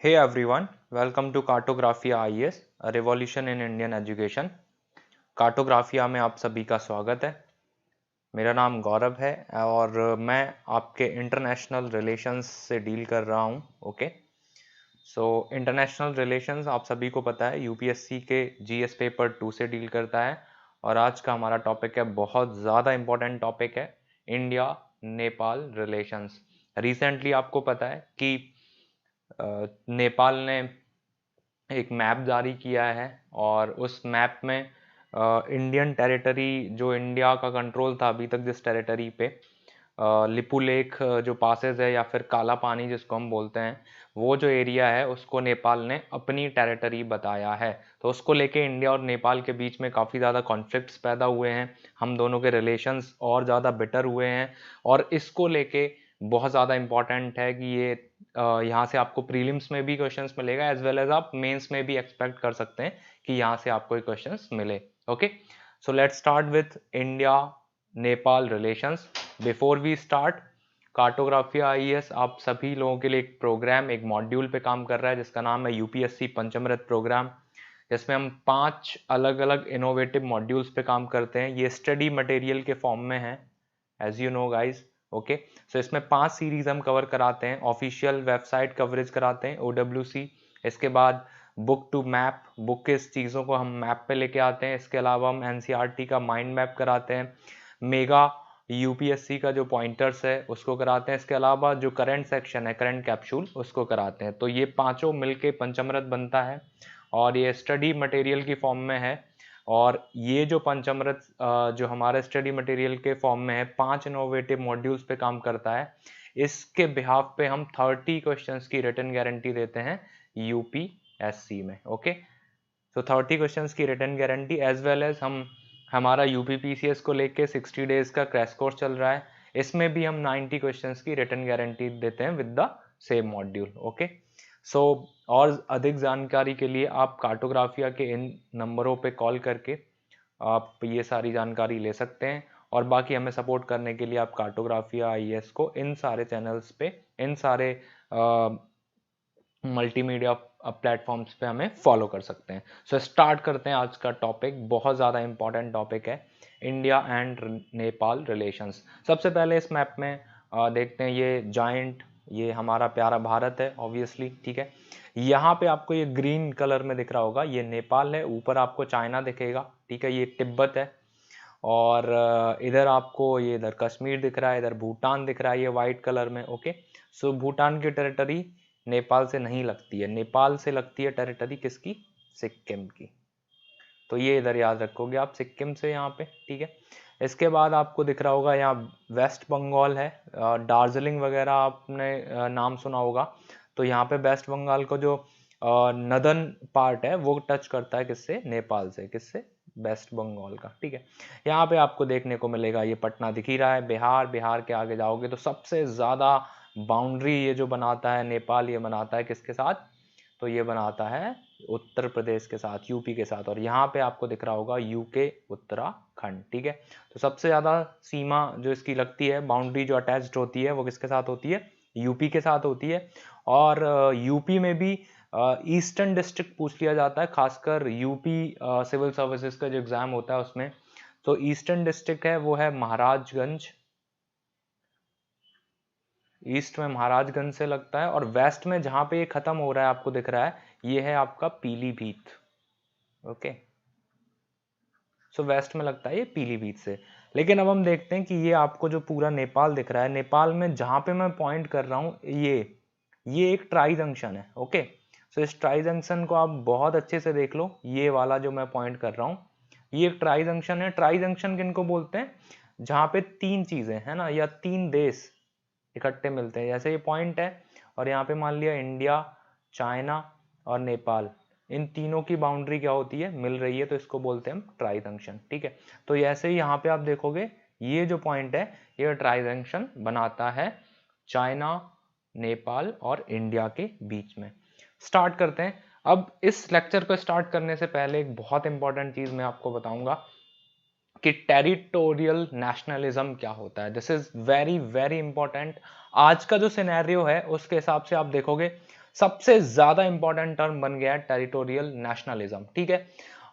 Hey everyone, welcome to Cartographia IES, a revolution in Indian education. कार्टोग्राफिया में आप सभी का स्वागत है। मेरा नाम गौरव है और मैं आपके इंटरनेशनल रिलेशंस से डील कर रहा हूँ। ओके, सो इंटरनेशनल रिलेशंस आप सभी को पता है यूपीएससी के जीएस पेपर 2 से डील करता है और आज का हमारा टॉपिक है, बहुत ज़्यादा इम्पोर्टेंट टॉपिक है, इंडिया नेपाल रिलेशंस। रिसेंटली आपको पता है कि नेपाल ने एक मैप जारी किया है और उस मैप में इंडियन टेरिटरी, जो इंडिया का कंट्रोल था अभी तक जिस टेरिटरी पे, लिपू लेक जो पासेस है या फिर काला पानी जिसको हम बोलते हैं, वो जो एरिया है उसको नेपाल ने अपनी टेरिटरी बताया है। तो उसको लेके इंडिया और नेपाल के बीच में काफ़ी ज़्यादा कॉन्फ्लिक्ट्स पैदा हुए हैं, हम दोनों के रिलेशंस और ज़्यादा बेटर हुए हैं और इसको लेके बहुत ज़्यादा इम्पॉर्टेंट है कि ये यहाँ से आपको प्रीलिम्स में भी क्वेश्चंस मिलेगा एज वेल एज आप मेंस में भी एक्सपेक्ट कर सकते हैं कि यहाँ से आपको क्वेश्चंस मिले। Okay, so let's start with India Nepal relations. Before we start, Cartographia IAS आप सभी लोगों के लिए एक प्रोग्राम, एक मॉड्यूल पे काम कर रहा है जिसका नाम है यूपीएससी पंचमृत प्रोग्राम, जिसमें हम 5 अलग अलग इनोवेटिव मॉड्यूल्स पे काम करते हैं। ये स्टडी मटेरियल के फॉर्म में है, as you know guys. Okay, so इसमें 5 सीरीज हम कवर कराते हैं। ऑफिशियल वेबसाइट कवरेज कराते हैं OWC, इसके बाद बुक टू मैप, बुक के चीज़ों को हम मैप पे लेके आते हैं। इसके अलावा हम एनसीईआरटी का माइंड मैप कराते हैं, मेगा यूपीएससी का जो पॉइंटर्स है उसको कराते हैं। इसके अलावा जो करंट सेक्शन है, करंट कैप्सूल, उसको कराते हैं। तो ये पांचों मिलके पंचमृत बनता है और ये स्टडी मटेरियल की फॉर्म में है। और ये जो पंचमृत जो हमारे स्टडी मटेरियल के फॉर्म में है, 5 इनोवेटिव मॉड्यूल्स पे काम करता है। इसके बिहाफ पे हम 30 क्वेश्चंस की रिटन गारंटी देते हैं यूपीएससी में। ओके, तो 30 क्वेश्चंस की written guarantee as well as हम हमारा यूपीपीसीएस को लेके 60 डेज का क्रैश कोर्स चल रहा है, इसमें भी हम 90 क्वेश्चंस की रिटन गारंटी देते हैं with the same module. Okay, so और अधिक जानकारी के लिए आप कार्टोग्राफिया के इन नंबरों पे कॉल करके आप ये सारी जानकारी ले सकते हैं। और बाकी हमें सपोर्ट करने के लिए आप कार्टोग्राफिया आईएएस को इन सारे चैनल्स पे, इन सारे मल्टीमीडिया प्लेटफॉर्म्स पे हमें फॉलो कर सकते हैं। सो स्टार्ट करते हैं आज का टॉपिक, बहुत ज़्यादा इंपॉर्टेंट टॉपिक है, इंडिया एंड नेपाल रिलेशंस। सबसे पहले इस मैप में देखते हैं ये जाइंट, ये हमारा प्यारा भारत है ऑब्वियसली, ठीक है। यहाँ पे आपको ये ग्रीन कलर में दिख रहा होगा, ये नेपाल है, ऊपर आपको चाइना दिखेगा, ठीक है, ये तिब्बत है। और इधर आपको ये इधर कश्मीर दिख रहा है, इधर भूटान दिख रहा है ये वाइट कलर में। ओके, सो भूटान की टेरिटरी नेपाल से नहीं लगती है, नेपाल से लगती है टेरिटरी किसकी, सिक्किम की। तो ये इधर याद रखोगे आप, सिक्किम से यहाँ पे, ठीक है। इसके बाद आपको दिख रहा होगा यहाँ वेस्ट बंगाल है, दार्जिलिंग वगैरह आपने नाम सुना होगा। तो यहाँ पे वेस्ट बंगाल को जो नदर्न पार्ट है वो टच करता है किससे, नेपाल से, किससे, वेस्ट बंगाल का, ठीक है। यहाँ पे आपको देखने को मिलेगा ये पटना दिख ही रहा है, बिहार, बिहार के आगे जाओगे तो सबसे ज्यादा बाउंड्री ये जो बनाता है नेपाल, ये बनाता है किसके साथ, तो ये बनाता है उत्तर प्रदेश के साथ, यूपी के साथ। और यहाँ पे आपको दिख रहा होगा यूके, उत्तराखंड, ठीक है। तो सबसे ज्यादा सीमा जो इसकी लगती है, बाउंड्री जो अटैच्ड होती है, वो किसके साथ होती है, यूपी के साथ होती है। और यूपी में भी ईस्टर्न डिस्ट्रिक्ट पूछ लिया जाता है, खासकर यूपी सिविल सर्विसेज का जो एग्जाम होता है उसमें। तो ईस्टर्न डिस्ट्रिक्ट है वो है महाराजगंज, ईस्ट में महाराजगंज से लगता है। और वेस्ट में जहां पे ये खत्म हो रहा है आपको दिख रहा है, ये है आपका पीलीभीत। ओके, सो वेस्ट में लगता है ये पीलीभीत से। लेकिन अब हम देखते हैं कि ये आपको जो पूरा नेपाल दिख रहा है, नेपाल में जहां पे मैं पॉइंट कर रहा हूं, ये एक ट्राई जंक्शन है। ओके, सो इस ट्राई जंक्शन को आप बहुत अच्छे से देख लो, ये वाला जो मैं पॉइंट कर रहा हूं, ये एक ट्राई जंक्शन है। ट्राई जंक्शन किनको बोलते हैं, जहां पे 3 चीजें है ना, या 3 देश इकट्ठे मिलते हैं। जैसे ये पॉइंट है और यहाँ पे मान लिया इंडिया, चाइना और नेपाल, इन तीनों की बाउंड्री क्या होती है, मिल रही है, तो इसको बोलते हैं हम ट्राई जंक्शन, ठीक है। तो ऐसे ही यहाँ पे आप देखोगे ये जो पॉइंट है, ये ट्राई जंक्शन बनाता है चाइना, नेपाल और इंडिया के बीच में। स्टार्ट करते हैं। अब इस लेक्चर को स्टार्ट करने से पहले एक बहुत इंपॉर्टेंट चीज मैं आपको बताऊंगा कि टेरिटोरियल नेशनलिज्म क्या होता है। This is very very important. आज का जो सिनेरियो है उसके हिसाब से आप देखोगे सबसे ज्यादा इंपॉर्टेंट टर्म बन गया है टेरिटोरियल नेशनलिज्म, ठीक है।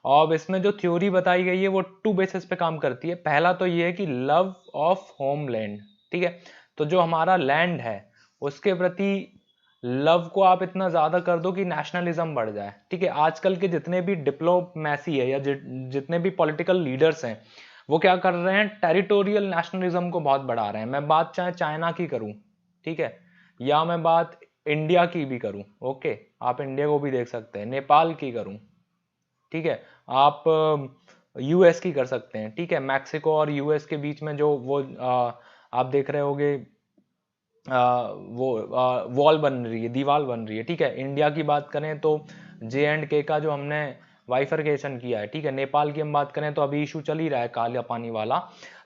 और इसमें जो थ्योरी बताई गई है वो टू बेसिस पे काम करती है। पहला तो ये है कि लव ऑफ होमलैंड, ठीक है। तो जो हमारा लैंड है उसके प्रति लव को आप इतना ज्यादा कर दो कि नेशनलिज्म बढ़ जाए, ठीक है। आजकल के जितने भी डिप्लोमेसी है या जितने भी पॉलिटिकल लीडर्स हैं वो क्या कर रहे हैं, टेरिटोरियल नेशनलिज्म को बहुत बढ़ा रहे हैं। मैं बात चाहे चाइना की करूं, ठीक है, या मैं बात इंडिया की भी करूं, ओके, आप इंडिया को भी देख सकते हैं, नेपाल की करूं, ठीक है, आप यूएस की कर सकते हैं, ठीक है। मैक्सिको और यूएस के बीच में जो वो आप देख रहे होगे वो वॉल बन रही है, दीवार बन रही है, ठीक है। इंडिया की बात करें तो J&K का जो हमने वाइफरकेशन किया है, ठीक है। नेपाल की हम बात करें तो अभी इशू चल ही रहा है काला पानी वाला।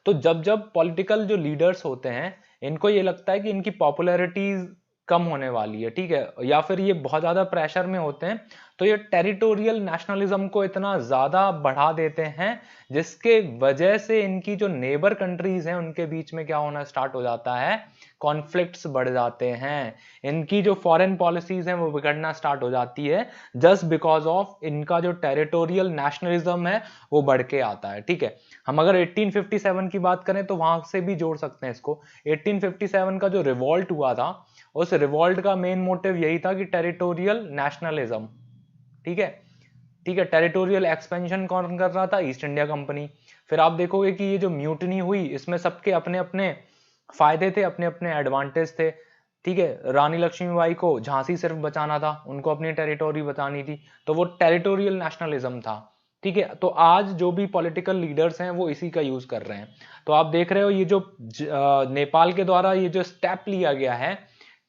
तो जब जब पॉलिटिकल जो लीडर्स होते हैं इनको ये लगता है कि इनकी पॉपुलैरिटी कम होने वाली है, ठीक है, या फिर ये बहुत ज्यादा प्रेशर में होते हैं, तो ये टेरिटोरियल नेशनलिज्म को इतना ज्यादा बढ़ा देते हैं जिसके वजह से इनकी जो नेबर कंट्रीज हैं उनके बीच में क्या होना स्टार्ट हो जाता है, कॉन्फ्लिक्ट्स बढ़ जाते हैं, इनकी जो फॉरेन पॉलिसीज हैं वो बिगड़ना स्टार्ट हो जाती है, जस्ट बिकॉज ऑफ इनका जो टेरिटोरियल नेशनलिज्म है वो बढ़ के आता है, ठीक है। हम अगर 1857 की बात करें तो वहां से भी जोड़ सकते हैं इसको। 1857 का जो रिवॉल्ट हुआ था उस रिवॉल्ट का मेन मोटिव यही था कि टेरिटोरियल नेशनलिज्म, ठीक है, ठीक है। टेरिटोरियल एक्सपेंशन कौन कर रहा था, ईस्ट इंडिया कंपनी। फिर आप देखोगे कि ये जो म्यूटनी हुई इसमें सबके अपने अपने फायदे थे, अपने अपने एडवांटेज थे, ठीक है। रानी लक्ष्मीबाई को झांसी सिर्फ बचाना था, उनको अपनी टेरिटोरी बचानी थी, तो वो टेरिटोरियल नेशनलिज्म था, ठीक है। तो आज जो भी पॉलिटिकल लीडर्स हैं वो इसी का यूज कर रहे हैं। तो आप देख रहे हो ये जो नेपाल के द्वारा ये जो स्टेप लिया गया है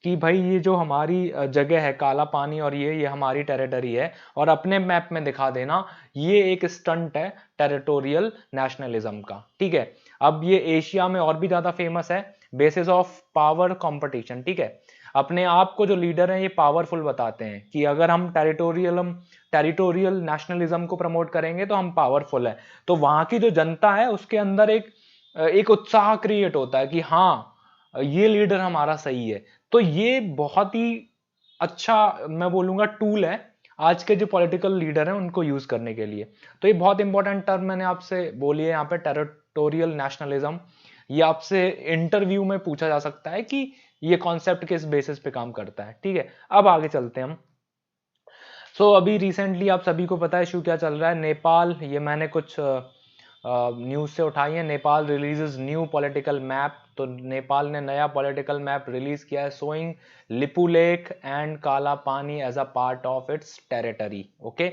कि भाई ये जो हमारी जगह है काला पानी और ये हमारी टेरिटरी है और अपने मैप में दिखा देना, ये एक स्टंट है टेरिटोरियल नेशनलिज्म का, ठीक है। अब ये एशिया में और भी ज्यादा फेमस है, बेसिस ऑफ पावर कंपटीशन, ठीक है। अपने आप को जो लीडर हैं ये पावरफुल बताते हैं कि अगर हम टेरिटोरियल नेशनलिज्म को प्रमोट करेंगे तो हम पावरफुल है। तो वहां की जो जनता है उसके अंदर एक उत्साह क्रिएट होता है कि हाँ ये लीडर हमारा सही है। तो ये बहुत ही अच्छा मैं बोलूंगा टूल है आज के जो पॉलिटिकल लीडर हैं उनको यूज करने के लिए। तो ये बहुत इंपॉर्टेंट टर्म मैंने आपसे बोली है यहाँ पे, टेरिटोरियल नेशनलिज्म। ये आपसे इंटरव्यू में पूछा जा सकता है कि ये कॉन्सेप्ट किस बेसिस पे काम करता है, ठीक है। अब आगे चलते हैं हम। अभी रिसेंटली आप सभी को पता है इशू क्या चल रहा है, नेपाल, ये मैंने कुछ न्यूज से उठाई है। Nepal releases new political map, तो नेपाल ने नया पॉलिटिकल मैप रिलीज किया है showing Lipu lake and Kala Pani as a part of its territory, okay.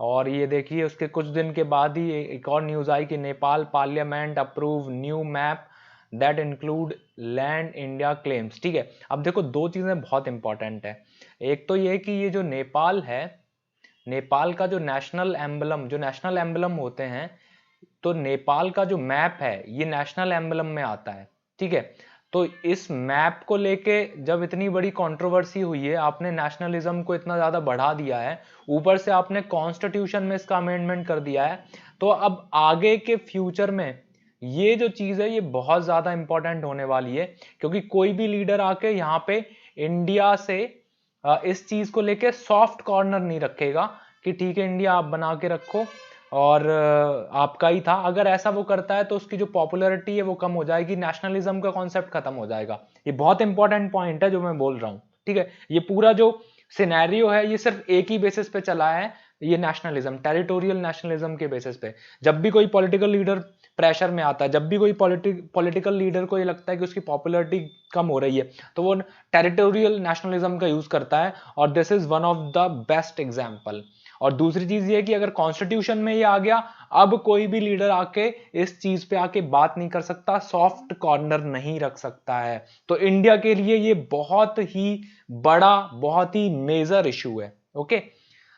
और ये देखिए उसके कुछ दिन के बाद ही एक और न्यूज आई कि Nepal parliament approve new map that include land India claims, ठीक है। अब देखो दो चीजें बहुत इंपॉर्टेंट है। एक तो ये कि ये जो नेपाल है, नेपाल का जो नेशनल एम्बलम होते हैं, तो नेपाल का जो मैप है ये नेशनल एम्बलम में आता है, ठीक है। तो इस मैप को लेके जब इतनी बड़ी कंट्रोवर्सी हुई है, आपने नेशनलिज्म को इतना ज्यादा बढ़ा दिया है, ऊपर से आपने कॉन्स्टिट्यूशन में इसका अमेंडमेंट कर दिया है, तो अब आगे के फ्यूचर में ये जो चीज है ये बहुत ज्यादा इंपॉर्टेंट होने वाली है, क्योंकि कोई भी लीडर आके यहाँ पे इंडिया से इस चीज को लेके सॉफ्ट कॉर्नर नहीं रखेगा कि ठीक है इंडिया आप बना के रखो और आपका ही था। अगर ऐसा वो करता है तो उसकी जो पॉपुलैरिटी है वो कम हो जाएगी, नेशनलिज्म का कॉन्सेप्ट खत्म हो जाएगा। ये बहुत इंपॉर्टेंट पॉइंट है जो मैं बोल रहा हूँ, ठीक है। ये पूरा जो सिनेरियो है ये सिर्फ एक ही बेसिस पे चला है, ये नेशनलिज्म, टेरिटोरियल नेशनलिज्म के बेसिस पे। जब भी कोई पॉलिटिकल लीडर प्रेशर में आता है, जब भी कोई पॉलिटिकल लीडर को ये लगता है कि उसकी पॉपुलैरिटी कम हो रही है, तो वो टेरिटोरियल नेशनलिज्म का यूज करता है, और this is one of the best example. और दूसरी चीज ये कि अगर कॉन्स्टिट्यूशन में ये आ गया, अब कोई भी लीडर आके इस चीज पे आके बात नहीं कर सकता, सॉफ्ट कॉर्नर नहीं रख सकता है। तो इंडिया के लिए ये बहुत ही बड़ा, बहुत ही मेजर इशू है, ओके।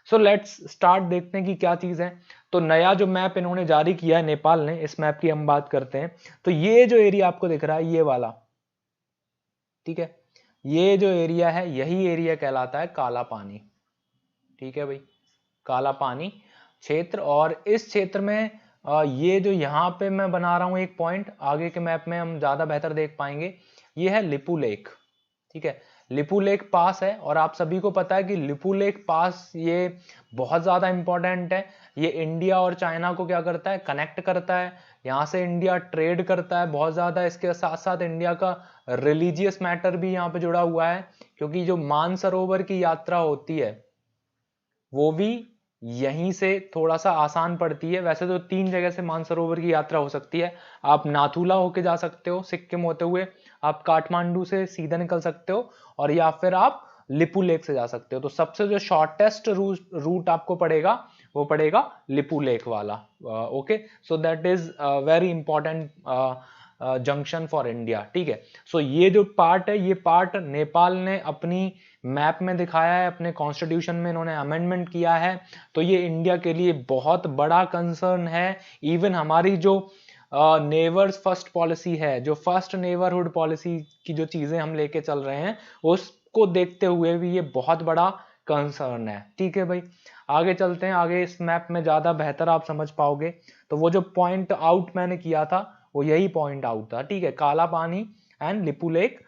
सो लेट्स स्टार्ट, देखते हैं कि क्या चीज है। तो नया जो मैप इन्होंने जारी किया है नेपाल ने, इस मैप की हम बात करते हैं। तो ये जो एरिया आपको दिख रहा है ये वाला, ठीक है, ये जो एरिया है यही एरिया कहलाता है काला पानी, ठीक है भाई, काला पानी क्षेत्र। और इस क्षेत्र में ये जो यहाँ पे मैं बना रहा हूं एक पॉइंट, आगे के मैप में हम ज्यादा बेहतर देख पाएंगे, ये है लिपू लेक, ठीक है। लिपुलेख पास है, और आप सभी को पता है कि लिपुलेख पास ये बहुत ज्यादा इंपॉर्टेंट है। ये इंडिया और चाइना को क्या करता है, कनेक्ट करता है। यहाँ से इंडिया ट्रेड करता है बहुत ज्यादा। इसके साथ साथ इंडिया का रिलीजियस मैटर भी यहाँ पे जुड़ा हुआ है, क्योंकि जो मानसरोवर की यात्रा होती है वो भी यहीं से थोड़ा सा आसान पड़ती है। वैसे तो 3 जगह से मानसरोवर की यात्रा हो सकती है। आप नाथुला होके जा सकते हो सिक्किम होते हुए, आप काठमांडू से सीधा निकल सकते हो, और या फिर आप लिपुलेख से जा सकते हो। तो सबसे जो शॉर्टेस्ट रूट आपको पड़ेगा वो पड़ेगा लिपुलेख वाला। Okay, so that is very important junction for India. ठीक है, सो ये जो पार्ट है, ये पार्ट नेपाल ने अपनी मैप में दिखाया है, अपने कॉन्स्टिट्यूशन में इन्होंने अमेंडमेंट किया है। तो ये इंडिया के लिए बहुत बड़ा कंसर्न है। इवन हमारी जो नेबर्स फर्स्ट पॉलिसी है, जो फर्स्ट नेबरहुड पॉलिसी की जो चीजें हम लेके चल रहे हैं, उसको देखते हुए भी ये बहुत बड़ा कंसर्न है। ठीक है भाई, आगे चलते हैं। आगे इस मैप में ज्यादा बेहतर आप समझ पाओगे। तो वो जो पॉइंट आउट मैंने किया था वो यही पॉइंट आउट था। ठीक है, काला पानी एंड लिपुलेख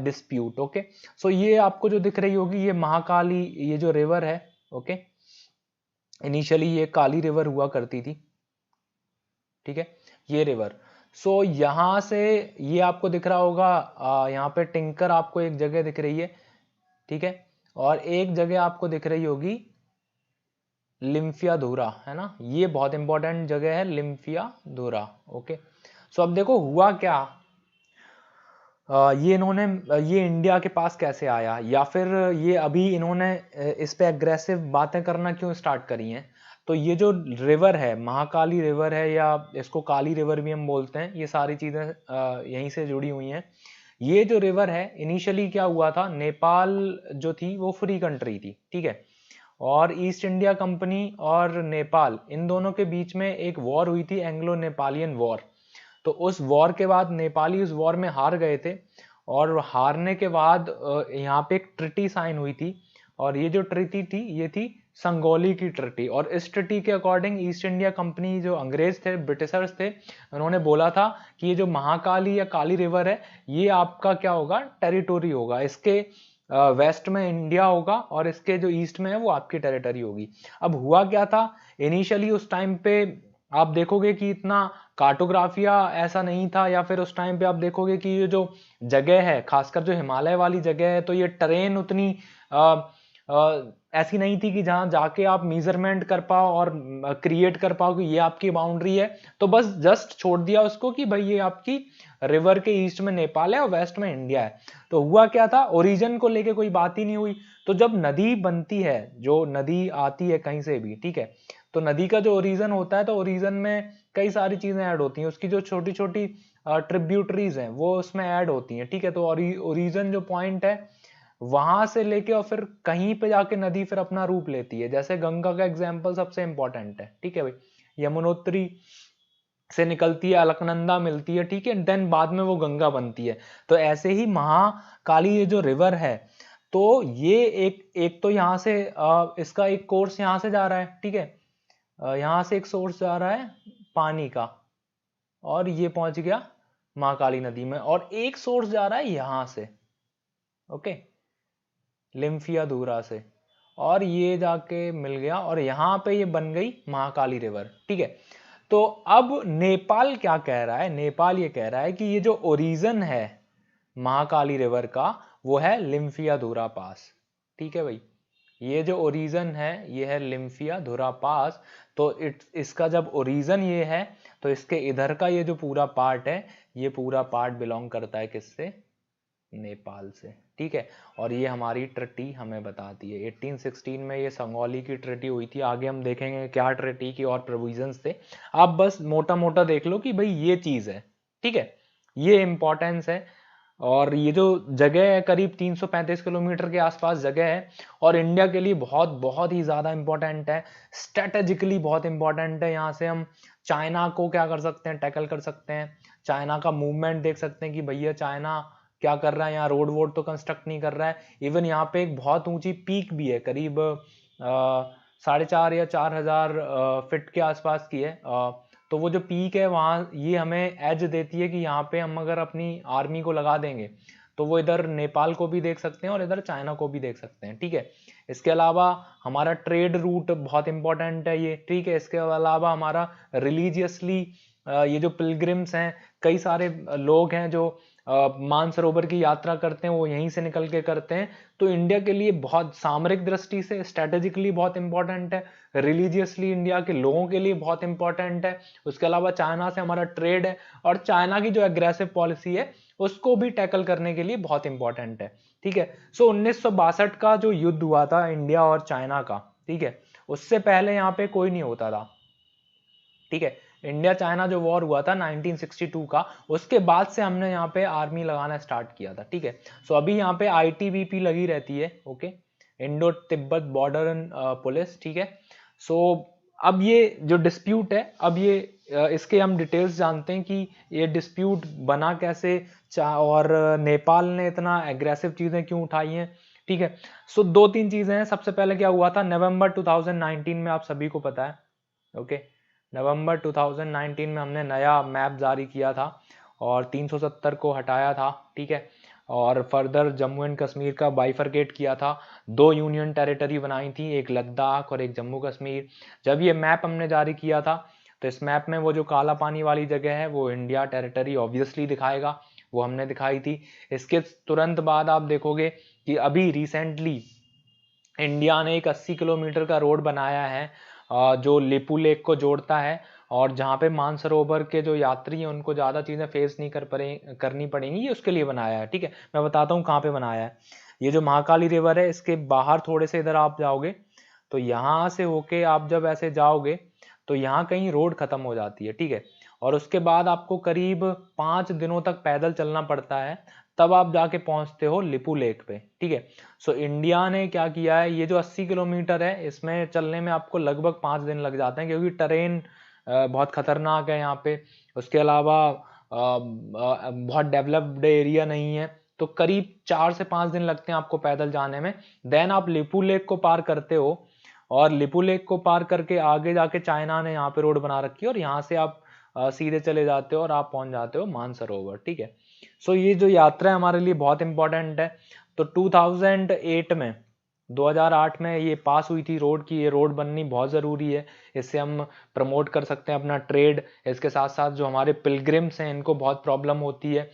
डिस्प्यूट। ओके, सो ये आपको जो दिख रही होगी ये महाकाली, ये जो रिवर है। ओके, इनिशियली ये काली रिवर हुआ करती थी। ठीक है, ये रिवर। सो यहां से ये आपको दिख रहा होगा, यहाँ पे टिंकर आपको एक जगह दिख रही है। ठीक है, और एक जगह आपको दिख रही होगी लिम्फिया धूरा, है ना। ये बहुत इंपॉर्टेंट जगह है, लिम्फिया धूरा। ओके, सो अब देखो हुआ क्या। ये इन्होंने, ये इंडिया के पास कैसे आया, या फिर ये अभी इन्होंने इस पे एग्रेसिव बातें करना क्यों स्टार्ट करी हैं। तो ये जो रिवर है, महाकाली रिवर है, या इसको काली रिवर भी हम बोलते हैं, ये सारी चीजें यहीं से जुड़ी हुई हैं। ये जो रिवर है, इनिशियली क्या हुआ था, नेपाल जो थी वो फ्री कंट्री थी। ठीक है, और ईस्ट इंडिया कंपनी और नेपाल, इन दोनों के बीच में एक वॉर हुई थी, एंग्लो नेपालियन वॉर। तो उस वॉर के बाद नेपाली उस वॉर में हार गए थे, और हारने के बाद यहाँ पे एक ट्रिटी साइन हुई थी, और ये जो ट्रिटी थी ये थी संगोली की ट्रिटी। और इस ट्रिटी के अकॉर्डिंग ईस्ट इंडिया कंपनी, जो अंग्रेज थे, ब्रिटिशर्स थे, उन्होंने बोला था कि ये जो महाकाली या काली रिवर है ये आपका क्या होगा, टेरिटोरी होगा। इसके वेस्ट में इंडिया होगा और इसके जो ईस्ट में है वो आपकी टेरिटरी होगी। अब हुआ क्या था, इनिशियली उस टाइम पे आप देखोगे कि इतना कार्टोग्राफिया ऐसा नहीं था, या फिर उस टाइम पे आप देखोगे कि ये जो जगह है, खासकर जो हिमालय वाली जगह है, तो ये ट्रेन उतनी ऐसी नहीं थी कि जहां जाके आप मेजरमेंट कर पाओ और क्रिएट कर पाओ कि ये आपकी बाउंड्री है। तो बस जस्ट छोड़ दिया उसको कि भाई ये आपकी रिवर के ईस्ट में नेपाल है और वेस्ट में इंडिया है। तो हुआ क्या था, ओरिजिन को लेके कोई बात ही नहीं हुई। तो जब नदी बनती है, जो नदी आती है कहीं से भी, ठीक है, तो नदी का जो ओरिजिन होता है, तो ओरिजिन में कई सारी चीजें ऐड होती हैं, उसकी जो छोटी छोटी ट्रिब्यूटरीज हैं वो उसमें ऐड होती हैं। ठीक है, तो ओरिजिन जो पॉइंट है वहां से लेके और फिर कहीं पे जाके नदी फिर अपना रूप लेती है। जैसे गंगा का एग्जाम्पल सबसे इंपॉर्टेंट है। ठीक है भाई, यमुनोत्री से निकलती है, अलकनंदा मिलती है, ठीक है, देन बाद में वो गंगा बनती है। तो ऐसे ही महाकाली ये जो रिवर है, तो ये एक तो यहाँ से इसका एक कोर्स यहाँ से जा रहा है। ठीक है, यहाँ से एक सोर्स जा रहा है पानी का, और ये पहुंच गया महाकाली नदी में, और एक सोर्स जा रहा है यहां से, ओके, लिम्फिया धूरा से, और ये जाके मिल गया, और यहां पे ये बन गई महाकाली रिवर। ठीक है, तो अब नेपाल क्या कह रहा है, नेपाल ये कह रहा है कि ये जो ओरिजिन है महाकाली रिवर का वो है लिम्फिया धूरा पास। ठीक है भाई, ये जो ओरिजिन है ये है लिम्फिया धुरा पास। तो इसका जब ओरिजिन ये है, तो इसके इधर का ये जो पूरा पार्ट है, ये पूरा पार्ट बिलोंग करता है किससे, नेपाल से। ठीक है, और ये हमारी ट्रिटी हमें बताती है 1816 में ये संगौली की ट्रिटी हुई थी। आगे हम देखेंगे क्या ट्रिटी की और प्रोविजंस थे। आप बस मोटा मोटा देख लो कि भाई ये चीज है। ठीक है, ये इंपॉर्टेंस है। और ये जो जगह है करीब 335 किलोमीटर के आसपास जगह है, और इंडिया के लिए बहुत बहुत ही ज्यादा इंपॉर्टेंट है, स्ट्रेटेजिकली बहुत इंपॉर्टेंट है। यहाँ से हम चाइना को क्या कर सकते हैं, टैकल कर सकते हैं। चाइना का मूवमेंट देख सकते हैं कि भैया चाइना क्या कर रहा है, यहाँ रोड वोड तो कंस्ट्रक्ट नहीं कर रहा है। इवन यहाँ पे एक बहुत ऊंची पीक भी है, करीब 4,500 या 4,000 फीट के आसपास की है। तो वो जो पीक है वहाँ, ये हमें एज देती है कि यहाँ पे हम अगर अपनी आर्मी को लगा देंगे तो वो इधर नेपाल को भी देख सकते हैं और इधर चाइना को भी देख सकते हैं, ठीक है। इसके अलावा हमारा ट्रेड रूट बहुत इंपॉर्टेंट है ये, ठीक है। इसके अलावा हमारा रिलीजियसली ये जो पिलग्रिम्स हैं, कई सारे लोग हैं जो मानसरोवर की यात्रा करते हैं, वो यहीं से निकल के करते हैं। तो इंडिया के लिए बहुत सामरिक दृष्टि से स्ट्रेटेजिकली बहुत इंपॉर्टेंट है, रिलीजियसली इंडिया के लोगों के लिए बहुत इंपॉर्टेंट है। उसके अलावा चाइना से हमारा ट्रेड है और चाइना की जो एग्रेसिव पॉलिसी है उसको भी टैकल करने के लिए बहुत इंपॉर्टेंट है, ठीक है। सो 1962 का जो युद्ध हुआ था इंडिया और चाइना का, ठीक है, उससे पहले यहाँ पे कोई नहीं होता था, ठीक है। इंडिया चाइना जो वॉर हुआ था 1962 का, उसके बाद से हमने यहाँ पे आर्मी लगाना स्टार्ट किया था, ठीक है। सो अभी यहाँ पे आईटीबीपी लगी रहती है, okay, Indo Tibet border police, ठीक है। सो अब ये जो डिस्प्यूट है, अब ये इसके हम डिटेल्स जानते हैं कि ये डिस्प्यूट बना कैसे और नेपाल ने इतना एग्रेसिव चीजें क्यों उठाई हैं, ठीक है। सो दो तीन चीजें हैं। सबसे पहले क्या हुआ था, नवंबर 2019 में, आप सभी को पता है, ओके, नवंबर 2019 में हमने नया मैप जारी किया था और 370 को हटाया था, ठीक है। और फर्दर जम्मू एंड कश्मीर का बाइफरकेट किया था, दो यूनियन टेरिटरी बनाई थी, एक लद्दाख और एक जम्मू कश्मीर। जब ये मैप हमने जारी किया था तो इस मैप में वो जो काला पानी वाली जगह है वो इंडिया टेरिटरी ऑब्वियसली दिखाएगा, वो हमने दिखाई थी। इसके तुरंत बाद आप देखोगे कि अभी रिसेंटली इंडिया ने एक 80 किलोमीटर का रोड बनाया है जो लिपू लेक को जोड़ता है, और जहाँ पे मानसरोवर के जो यात्री हैं उनको ज़्यादा चीज़ें फेस नहीं करनी पड़ेंगी, ये उसके लिए बनाया है, ठीक है। मैं बताता हूँ कहाँ पे बनाया है। ये जो महाकाली रिवर है, इसके बाहर थोड़े से इधर आप जाओगे तो यहाँ से होके आप जब ऐसे जाओगे तो यहाँ कहीं रोड खत्म हो जाती है, ठीक है। और उसके बाद आपको करीब 5 दिनों तक पैदल चलना पड़ता है, तब आप जाके पहुंचते हो लिपू लेक पे, ठीक है। सो इंडिया ने क्या किया है, ये जो 80 किलोमीटर है इसमें चलने में आपको लगभग 5 दिन लग जाते हैं, क्योंकि टरेन बहुत खतरनाक है यहाँ पे। उसके अलावा बहुत डेवलप्ड एरिया नहीं है, तो करीब 4 से 5 दिन लगते हैं आपको पैदल जाने में। देन आप लिपू लेक को पार करते हो, और लिपू लेक को पार करके आगे जाके चाइना ने यहाँ पे रोड बना रखी है और यहाँ से आप सीधे चले जाते हो और आप पहुंच जाते हो मानसरोवर, ठीक है। सो ये जो यात्रा है हमारे लिए बहुत इंपॉर्टेंट है। तो 2008 में ये पास हुई थी रोड की, ये रोड बननी बहुत ज़रूरी है, इससे हम प्रमोट कर सकते हैं अपना ट्रेड। इसके साथ साथ जो हमारे पिलग्रिम्स हैं इनको बहुत प्रॉब्लम होती है,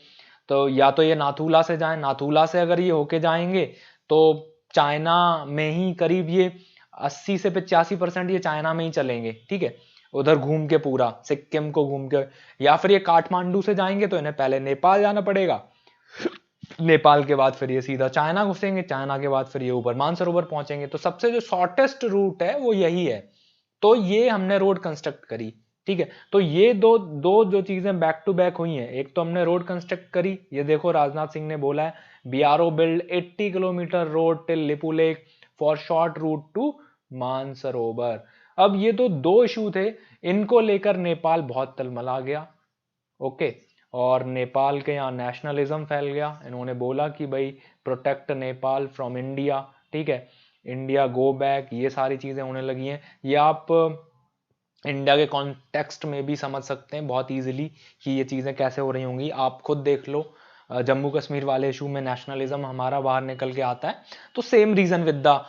तो या तो ये नाथूला से जाएं, नाथूला से अगर ये होके जाएंगे तो चाइना में ही करीब ये 80 से 85% ये चाइना में ही चलेंगे, ठीक है, उधर घूम के पूरा सिक्किम को घूम के। या फिर ये काठमांडू से जाएंगे तो इन्हें पहले नेपाल जाना पड़ेगा, नेपाल के बाद फिर ये सीधा चाइना घुसेंगे, चाइना के बाद फिर ये ऊपर मानसरोवर पहुंचेंगे। तो सबसे जो शॉर्टेस्ट रूट है वो यही है, तो ये हमने रोड कंस्ट्रक्ट करी, ठीक है। तो ये दो दो जो चीजें बैक टू बैक हुई हैं, एक तो हमने रोड कंस्ट्रक्ट करी, ये देखो राजनाथ सिंह ने बोला है BRO build 80 kilometre road till Lipulekh for short route to Mansarovar. अब ये तो दो इशू थे, इनको लेकर नेपाल बहुत तलमला गया, ओके। और नेपाल के यहाँ नेशनलिज्म फैल गया, इन्होंने बोला कि भाई प्रोटेक्ट नेपाल फ्रॉम इंडिया, ठीक है, इंडिया गो बैक, ये सारी चीजें होने लगी हैं। ये आप इंडिया के कॉन्टेक्स्ट में भी समझ सकते हैं बहुत इजीली कि ये चीजें कैसे हो रही होंगी, आप खुद देख लो। जम्मू कश्मीर वाले इशू में नेशनलिज्म हमारा बाहर निकल के आता है, तो same reason with the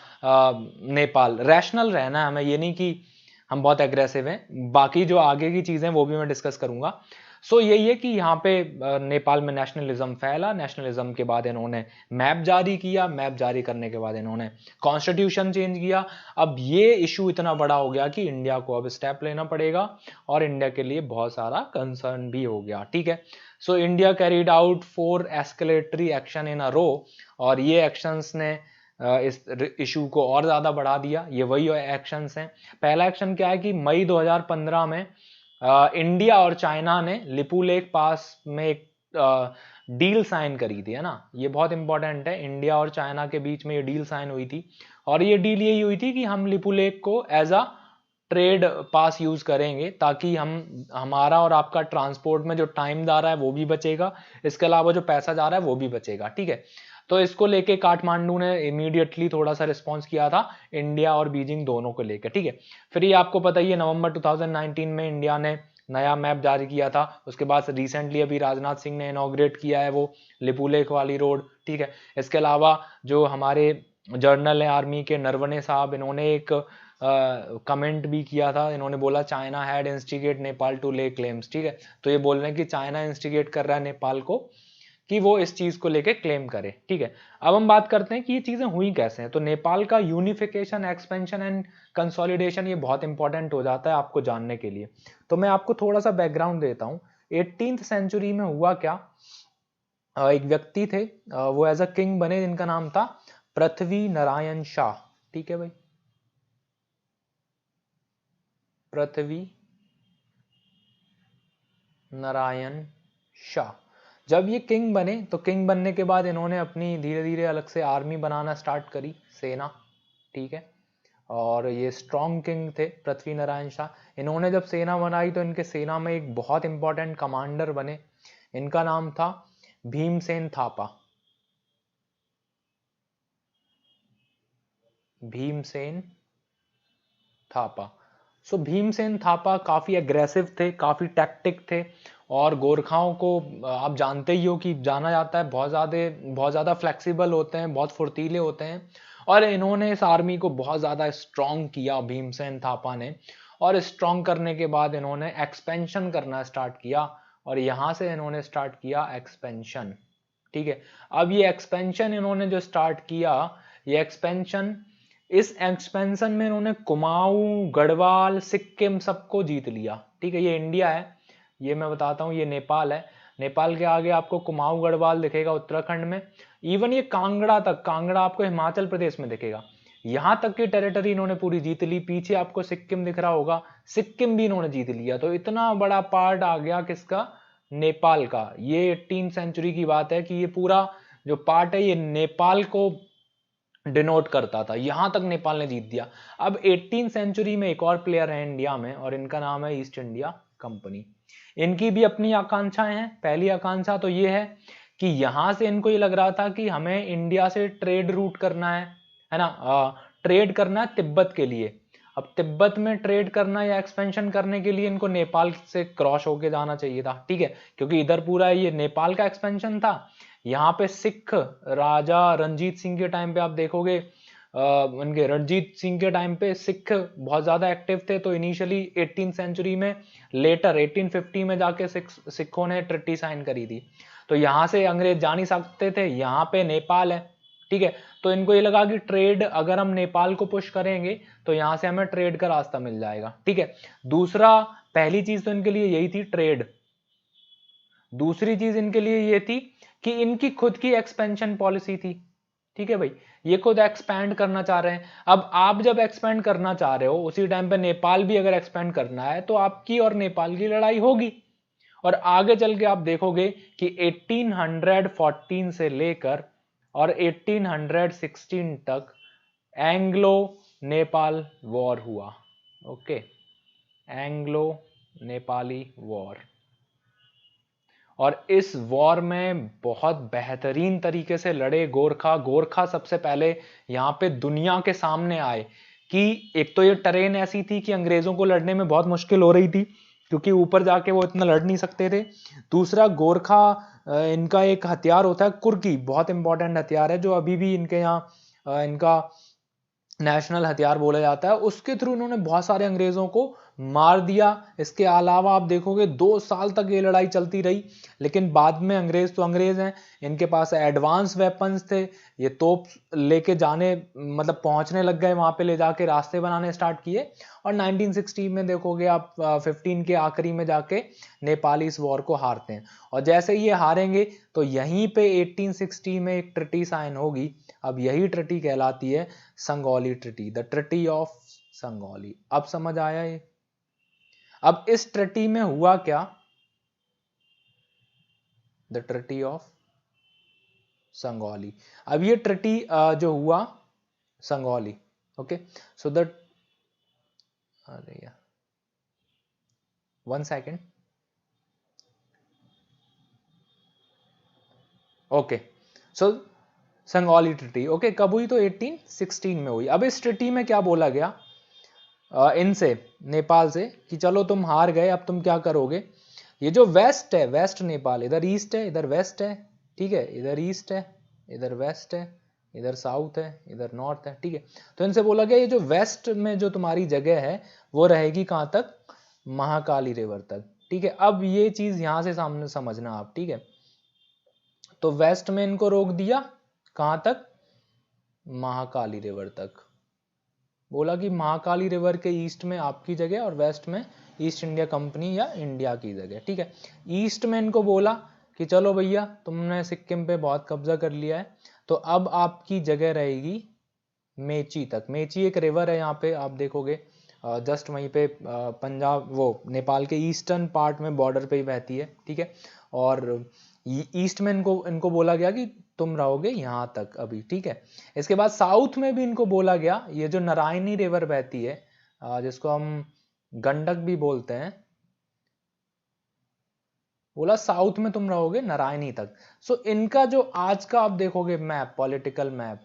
Nepal. Rational रहना है हमें, ये नहीं कि हम बहुत एग्रेसिव हैं। बाकी जो आगे की चीजें वो भी मैं डिस्कस करूंगा। सो यही है कि यहाँ पे नेपाल में नेशनलिज्म फैला, नेशनलिज्म के बाद इन्होंने मैप जारी किया, मैप जारी करने के बाद इन्होंने कॉन्स्टिट्यूशन चेंज किया। अब ये इशू इतना बड़ा हो गया कि इंडिया को अब स्टेप लेना पड़ेगा, और इंडिया के लिए बहुत सारा कंसर्न भी हो गया, ठीक है। So India carried out 4 escalatory action in a row, और ये एक्शंस ने इस इशू को और ज्यादा बढ़ा दिया। ये वही एक्शंस हैं। पहला एक्शन क्या है कि मई 2015 में इंडिया और चाइना ने लिपू लेक पास में एक डील साइन करी थी, है ना, ये बहुत इंपॉर्टेंट है। इंडिया और चाइना के बीच में ये डील साइन हुई थी, और ये डील यही हुई थी कि हम लिपू लेक को as a trade pass use करेंगे, ताकि हमारा और आपका ट्रांसपोर्ट में जो टाइम जा रहा है वो भी बचेगा, इसके अलावा जो पैसा जा रहा है वो भी बचेगा, ठीक है। तो इसको लेके काठमांडू ने इमीडिएटली थोड़ा सा रिस्पॉन्स किया था, इंडिया और बीजिंग दोनों को लेकर, ठीक है। फिर ये आपको पता ही है, नवंबर 2019 में इंडिया ने नया मैप जारी किया था। उसके बाद रिसेंटली अभी राजनाथ सिंह ने इनॉग्रेट किया है वो लिपुलेख वाली रोड, ठीक है। इसके अलावा जो हमारे जर्नल है आर्मी के नरवणे साहब, इन्होंने एक कमेंट भी किया था। इन्होंने बोला China had instigate Nepal to lay claims, ठीक है। तो ये बोल रहे हैं कि चाइना इंस्टिगेट कर रहा है नेपाल को कि वो इस चीज को लेके क्लेम करे, ठीक है। अब हम बात करते हैं कि ये चीजें हुई कैसे हैं। तो नेपाल का यूनिफिकेशन, एक्सपेंशन एंड कंसोलिडेशन ये बहुत इंपॉर्टेंट हो जाता है आपको जानने के लिए। तो मैं आपको थोड़ा सा बैकग्राउंड देता हूँ। 18th सेंचुरी में हुआ क्या, एक व्यक्ति थे, वो एज अ किंग बने, जिनका नाम था पृथ्वी नारायण शाह, ठीक है भाई, पृथ्वी नारायण शाह। जब ये किंग बने तो किंग बनने के बाद इन्होंने अपनी धीरे धीरे अलग से आर्मी बनाना स्टार्ट करी, सेना, ठीक है। और ये स्ट्रॉन्ग किंग थे पृथ्वी नारायण शाह। इन्होंने जब सेना बनाई तो इनके सेना में एक बहुत इंपॉर्टेंट कमांडर बने, इनका नाम था भीमसेन थापा, भीमसेन थापा। सो भीमसेन थापा काफी एग्रेसिव थे, काफी टैक्टिक थे, और गोरखाओं को आप जानते ही हो कि जाना जाता है बहुत ज्यादा फ्लेक्सिबल होते हैं, बहुत फुर्तीले होते हैं। और इन्होंने इस आर्मी को बहुत ज्यादा स्ट्रॉन्ग किया भीमसेन थापा ने। और स्ट्रॉन्ग करने के बाद इन्होंने एक्सपेंशन करना स्टार्ट किया, और यहां से इन्होंने स्टार्ट किया एक्सपेंशन, ठीक है। अब ये एक्सपेंशन इन्होंने जो स्टार्ट किया, ये एक्सपेंशन, इस एक्सपेंशन में इन्होंने कुमाऊं, गढ़वाल, सिक्किम सबको जीत लिया, ठीक है। ये इंडिया है, ये मैं बताता हूँ, ये नेपाल है। नेपाल के आगे आपको कुमाऊं गढ़वाल दिखेगा उत्तराखंड में। इवन ये कांगड़ा तक, कांगड़ा आपको हिमाचल प्रदेश में दिखेगा, यहां तक की टेरिटरी इन्होंने पूरी जीत ली। पीछे आपको सिक्किम दिख रहा होगा, सिक्किम भी इन्होंने जीत लिया। तो इतना बड़ा पार्ट आ गया किसका, नेपाल का। ये 18th सेंचुरी की बात है कि ये पूरा जो पार्ट है ये नेपाल को डिनोट करता था, यहां तक नेपाल ने जीत दिया। अब 18th सेंचुरी में एक और प्लेयर है इंडिया में, और इनका नाम है ईस्ट इंडिया कंपनी। इनकी भी अपनी आकांक्षाएं हैं। पहली आकांक्षा तो ये है कि यहां से इनको ये लग रहा था कि हमें इंडिया से ट्रेड रूट करना है ना, ट्रेड करना है तिब्बत के लिए। अब तिब्बत में ट्रेड करना या एक्सपेंशन करने के लिए इनको नेपाल से क्रॉस होके जाना चाहिए था, ठीक है, क्योंकि इधर पूरा ये नेपाल का एक्सपेंशन था। यहाँ पे सिख राजा रणजीत सिंह के टाइम पे आप देखोगे, उनके रणजीत सिंह के टाइम पे सिख बहुत ज्यादा एक्टिव थे। तो इनिशियली 18th सेंचुरी में, लेटर 1850 में जाके सिखों ने ट्रिटी साइन करी थी। तो यहाँ से अंग्रेज जा नहीं सकते थे, यहाँ पे नेपाल है, ठीक है। तो इनको ये लगा कि ट्रेड अगर हम नेपाल को पुश करेंगे तो यहाँ से हमें ट्रेड का रास्ता मिल जाएगा, ठीक है। दूसरा, पहली चीज तो इनके लिए यही थी, ट्रेड। दूसरी चीज इनके लिए ये थी कि इनकी खुद की एक्सपेंशन पॉलिसी थी, ठीक है भाई, ये खुद एक्सपैंड करना चाह रहे हैं। अब आप जब एक्सपैंड करना चाह रहे हो, उसी टाइम पे नेपाल भी अगर एक्सपैंड करना है, तो आपकी और नेपाल की लड़ाई होगी। और आगे चल के आप देखोगे कि 1814 से लेकर और 1816 तक एंग्लो नेपाल वॉर हुआ, ओके, एंग्लो नेपाली वॉर। और इस वॉर में बहुत बेहतरीन तरीके से लड़े गोरखा। गोरखा सबसे पहले यहाँ पे दुनिया के सामने आए कि एक तो ये टरेन ऐसी थी कि अंग्रेजों को लड़ने में बहुत मुश्किल हो रही थी, क्योंकि ऊपर जाके वो इतना लड़ नहीं सकते थे। दूसरा, गोरखा इनका एक हथियार होता है कुर्की, बहुत इंपॉर्टेंट हथियार है, जो अभी भी इनके यहाँ इनका नेशनल हथियार बोला जाता है। उसके थ्रू इन्होंने बहुत सारे अंग्रेजों को मार दिया। इसके अलावा आप देखोगे 2 साल तक ये लड़ाई चलती रही, लेकिन बाद में अंग्रेज तो अंग्रेज हैं, इनके पास एडवांस वेपन्स थे, ये तोप लेके जाने, मतलब पहुंचने लग गए वहां पे, ले जाके रास्ते बनाने स्टार्ट किए। और 1916 में देखोगे आप, 15 के आखिरी में जाके नेपाली इस वॉर को हारते हैं। और जैसे ही ये हारेंगे तो यहीं पे 1860 में एक ट्रिटी साइन होगी। अब यही ट्रिटी कहलाती है संगौली ट्रिटी, द ट्रिटी ऑफ संगौली। अब समझ आया ये। अब इस ट्रिटी में हुआ क्या, द ट्रिटी ऑफ संगौली। अब ये ट्रिटी जो हुआ संगौली, ओके, सो द, अरे यार 1 सेकेंड, ओके, सो संगौली ट्रिटी, ओके, कब हुई, तो 1816 में हुई। अब इस ट्रिटी में क्या बोला गया इनसे, नेपाल से, कि चलो तुम हार गए, अब तुम क्या करोगे। ये जो वेस्ट है, वेस्ट नेपाल, इधर ईस्ट है, इधर वेस्ट है, ठीक है, इधर ईस्ट है, इधर वेस्ट है, इधर साउथ है, इधर नॉर्थ है, ठीक है। तो इनसे बोला गया ये जो वेस्ट में जो तुम्हारी जगह है वो रहेगी कहाँ तक, महाकाली रिवर तक, ठीक है। अब ये चीज यहां से सामने समझना आप, ठीक है। तो वेस्ट में इनको रोक दिया, कहां तक, महाकाली रिवर तक। बोला कि महाकाली रिवर के ईस्ट में आपकी जगह और वेस्ट में ईस्ट इंडिया कंपनी या इंडिया की जगह, ठीक है। ईस्ट में इनको बोला कि चलो भैया तुमने सिक्किम पे बहुत कब्जा कर लिया है, तो अब आपकी जगह रहेगी मेची तक। मेची एक रिवर है, यहाँ पे आप देखोगे जस्ट वहीं पे पंजाब, वो नेपाल के ईस्टर्न पार्ट में बॉर्डर पे ही बहती है, ठीक है। और ईस्ट में इनको इनको बोला गया कि तुम रहोगे यहाँ तक अभी, ठीक है। इसके बाद साउथ में भी इनको बोला गया, ये जो नारायणी रिवर बहती है, जिसको हम गंडक भी बोलते हैं, बोला साउथ में तुम रहोगे नारायणी तक। सो इनका जो आज का आप देखोगे मैप, पॉलिटिकल मैप,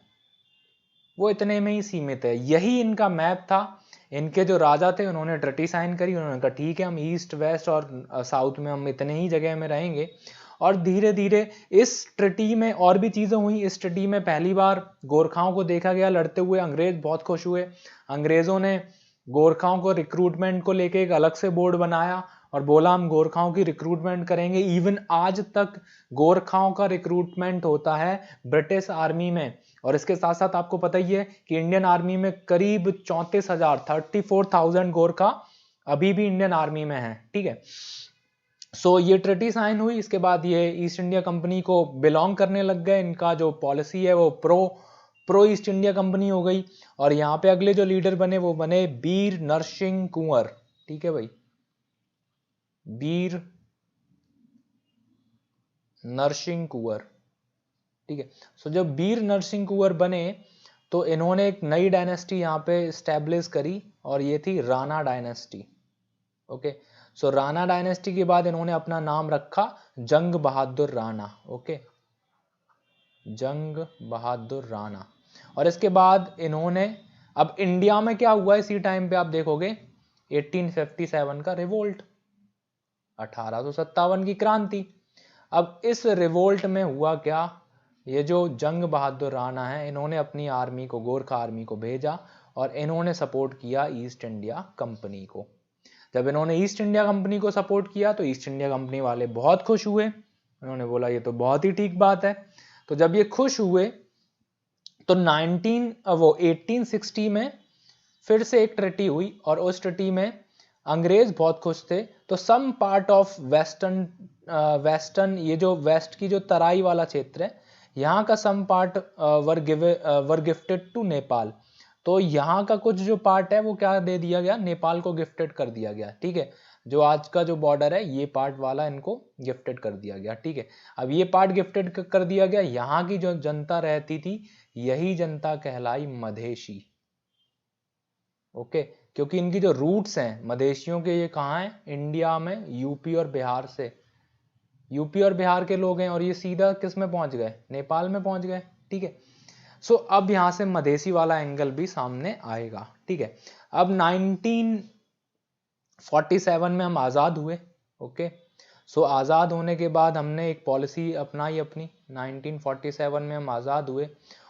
वो इतने में ही सीमित है। यही इनका मैप था। इनके जो राजा थे उन्होंने ट्रिटी साइन करी, उन्होंने कहा ठीक है हम ईस्ट वेस्ट और साउथ में हम इतने ही जगह में रहेंगे। और धीरे धीरे इस ट्रिटी में और भी चीजें हुई। इस ट्रिटी में पहली बार गोरखाओं को देखा गया लड़ते हुए, अंग्रेज बहुत खुश हुए। अंग्रेजों ने गोरखाओं को रिक्रूटमेंट को लेके एक अलग से बोर्ड बनाया और बोला हम गोरखाओं की रिक्रूटमेंट करेंगे। इवन आज तक गोरखाओं का रिक्रूटमेंट होता है ब्रिटिश आर्मी में। और इसके साथ साथ आपको पता ही है कि इंडियन आर्मी में करीब 34,000 गोरखा अभी भी इंडियन आर्मी में है, ठीक है। सो ये ट्रिटी साइन हुई। इसके बाद ये ईस्ट इंडिया कंपनी को बिलोंग करने लग गए। इनका जो पॉलिसी है वो प्रो ईस्ट इंडिया कंपनी हो गई। और यहाँ पे अगले जो लीडर बने वो बने बीर नरसिंह कुंवर, ठीक है भाई, बीर नरसिंह कुंवर, ठीक है। सो जब बीर नरसिंह कुंवर बने तो इन्होंने एक नई डायनेस्टी यहाँ पे स्टैब्लिश करी और ये थी राणा डायनेस्टी, ओके। सो राणा डायनेस्टी के बाद इन्होंने अपना नाम रखा जंग बहादुर राणा, ओके, जंग बहादुर राणा। और इसके बाद इन्होंने, अब इंडिया में क्या हुआ इसी टाइम पे आप देखोगे 1857 का रिवोल्ट, 1857 की क्रांति। अब इस रिवोल्ट में हुआ क्या, ये जो जंग बहादुर राणा है इन्होंने अपनी आर्मी को, गोरखा आर्मी को भेजा और इन्होंने सपोर्ट किया ईस्ट इंडिया कंपनी को। जब इन्होंने ईस्ट इंडिया कंपनी को सपोर्ट किया तो ईस्ट इंडिया कंपनी वाले बहुत खुश हुए। उन्होंने बोला ये तो बहुत ही ठीक बात है। तो जब ये खुश हुए तो 1860 में फिर से एक ट्रिटी हुई और उस ट्रिटी में अंग्रेज बहुत खुश थे। तो सम पार्ट ऑफ वेस्टर्न ये जो वेस्ट की जो तराई वाला क्षेत्र है यहाँ का some part were gifted to Nepal. तो यहाँ का कुछ जो पार्ट है वो क्या दे दिया गया, नेपाल को गिफ्टेड कर दिया गया, ठीक है। जो आज का जो बॉर्डर है ये पार्ट वाला इनको गिफ्टेड कर दिया गया, ठीक है। अब ये पार्ट गिफ्टेड कर दिया गया, यहाँ की जो जनता रहती थी यही जनता कहलाई मधेशी, ओके। क्योंकि इनकी जो रूट्स हैं मधेशियों के, ये कहाँ हैं, इंडिया में यूपी और बिहार से, यूपी और बिहार के लोग हैं और ये सीधा किस में पहुंच गए, नेपाल में पहुंच गए, ठीक है। सो अब यहां से मधेसी वाला एंगल भी सामने आएगा, ठीक है। अब 1947 में हम आजाद हुए, ओके। सो आजाद होने के बाद हमने एक पॉलिसी अपनाई अपनी, 1947 में हम आजाद हुए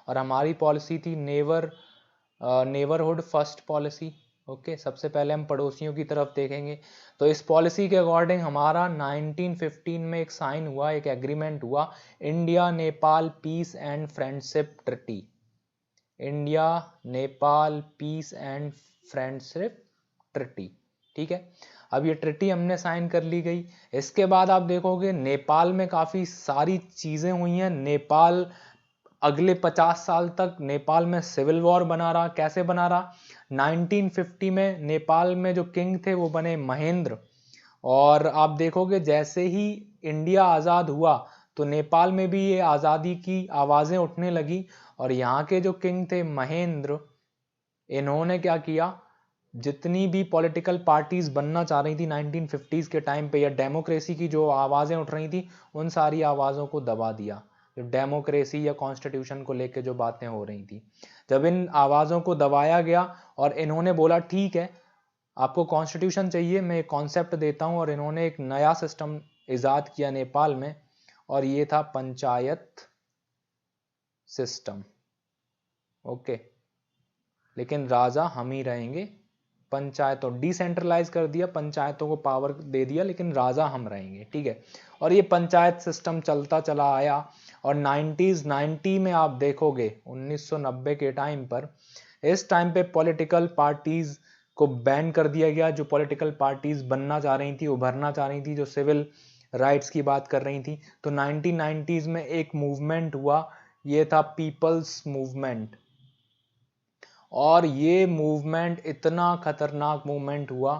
और हमारी पॉलिसी थी नेबरहुड फर्स्ट पॉलिसी, ओके। सबसे पहले हम पड़ोसियों की तरफ देखेंगे। तो इस पॉलिसी के अकॉर्डिंग हमारा 1915 में एक साइन हुआ, एक एग्रीमेंट हुआ, India Nepal peace and friendship treaty, India Nepal peace and friendship treaty, ठीक है। अब ये ट्रिटी हमने साइन कर ली गई। इसके बाद आप देखोगे नेपाल में काफी सारी चीजें हुई हैं। नेपाल अगले 50 साल तक नेपाल में सिविल वॉर बना रहा। कैसे बना रहा, 1950 में नेपाल में जो किंग थे वो बने महेंद्र। और आप देखोगे जैसे ही इंडिया आजाद हुआ तो नेपाल में भी ये आजादी की आवाजें उठने लगी और यहाँ के जो किंग थे महेंद्र, इन्होंने क्या किया, जितनी भी पॉलिटिकल पार्टीज बनना चाह रही थी 1950s के टाइम पे या डेमोक्रेसी की जो आवाजें उठ रही थी उन सारी आवाजों को दबा दिया। जो डेमोक्रेसी या कॉन्स्टिट्यूशन को लेकर जो बातें हो रही थी, जब इन आवाजों को दबाया गया और इन्होंने बोला ठीक है आपको कॉन्स्टिट्यूशन चाहिए, मैं एक कॉन्सेप्ट देता हूं, और इन्होंने एक नया सिस्टम इजाद किया नेपाल में, और ये था पंचायत सिस्टम। ओके, लेकिन राजा हम ही रहेंगे, पंचायतों डिसेंट्रलाइज कर दिया, पंचायतों को पावर दे दिया, लेकिन राजा हम रहेंगे, ठीक है। और ये पंचायत सिस्टम चलता चला आया, और 90 में आप देखोगे 1990 के टाइम पर, इस टाइम पे पॉलिटिकल पार्टीज को बैन कर दिया गया, जो पॉलिटिकल पार्टीज बनना चाह रही थी, उभरना चाह रही थी, जो सिविल राइट्स की बात कर रही थी। तो 1990s में एक मूवमेंट हुआ, ये था पीपल्स मूवमेंट, और ये मूवमेंट इतना खतरनाक मूवमेंट हुआ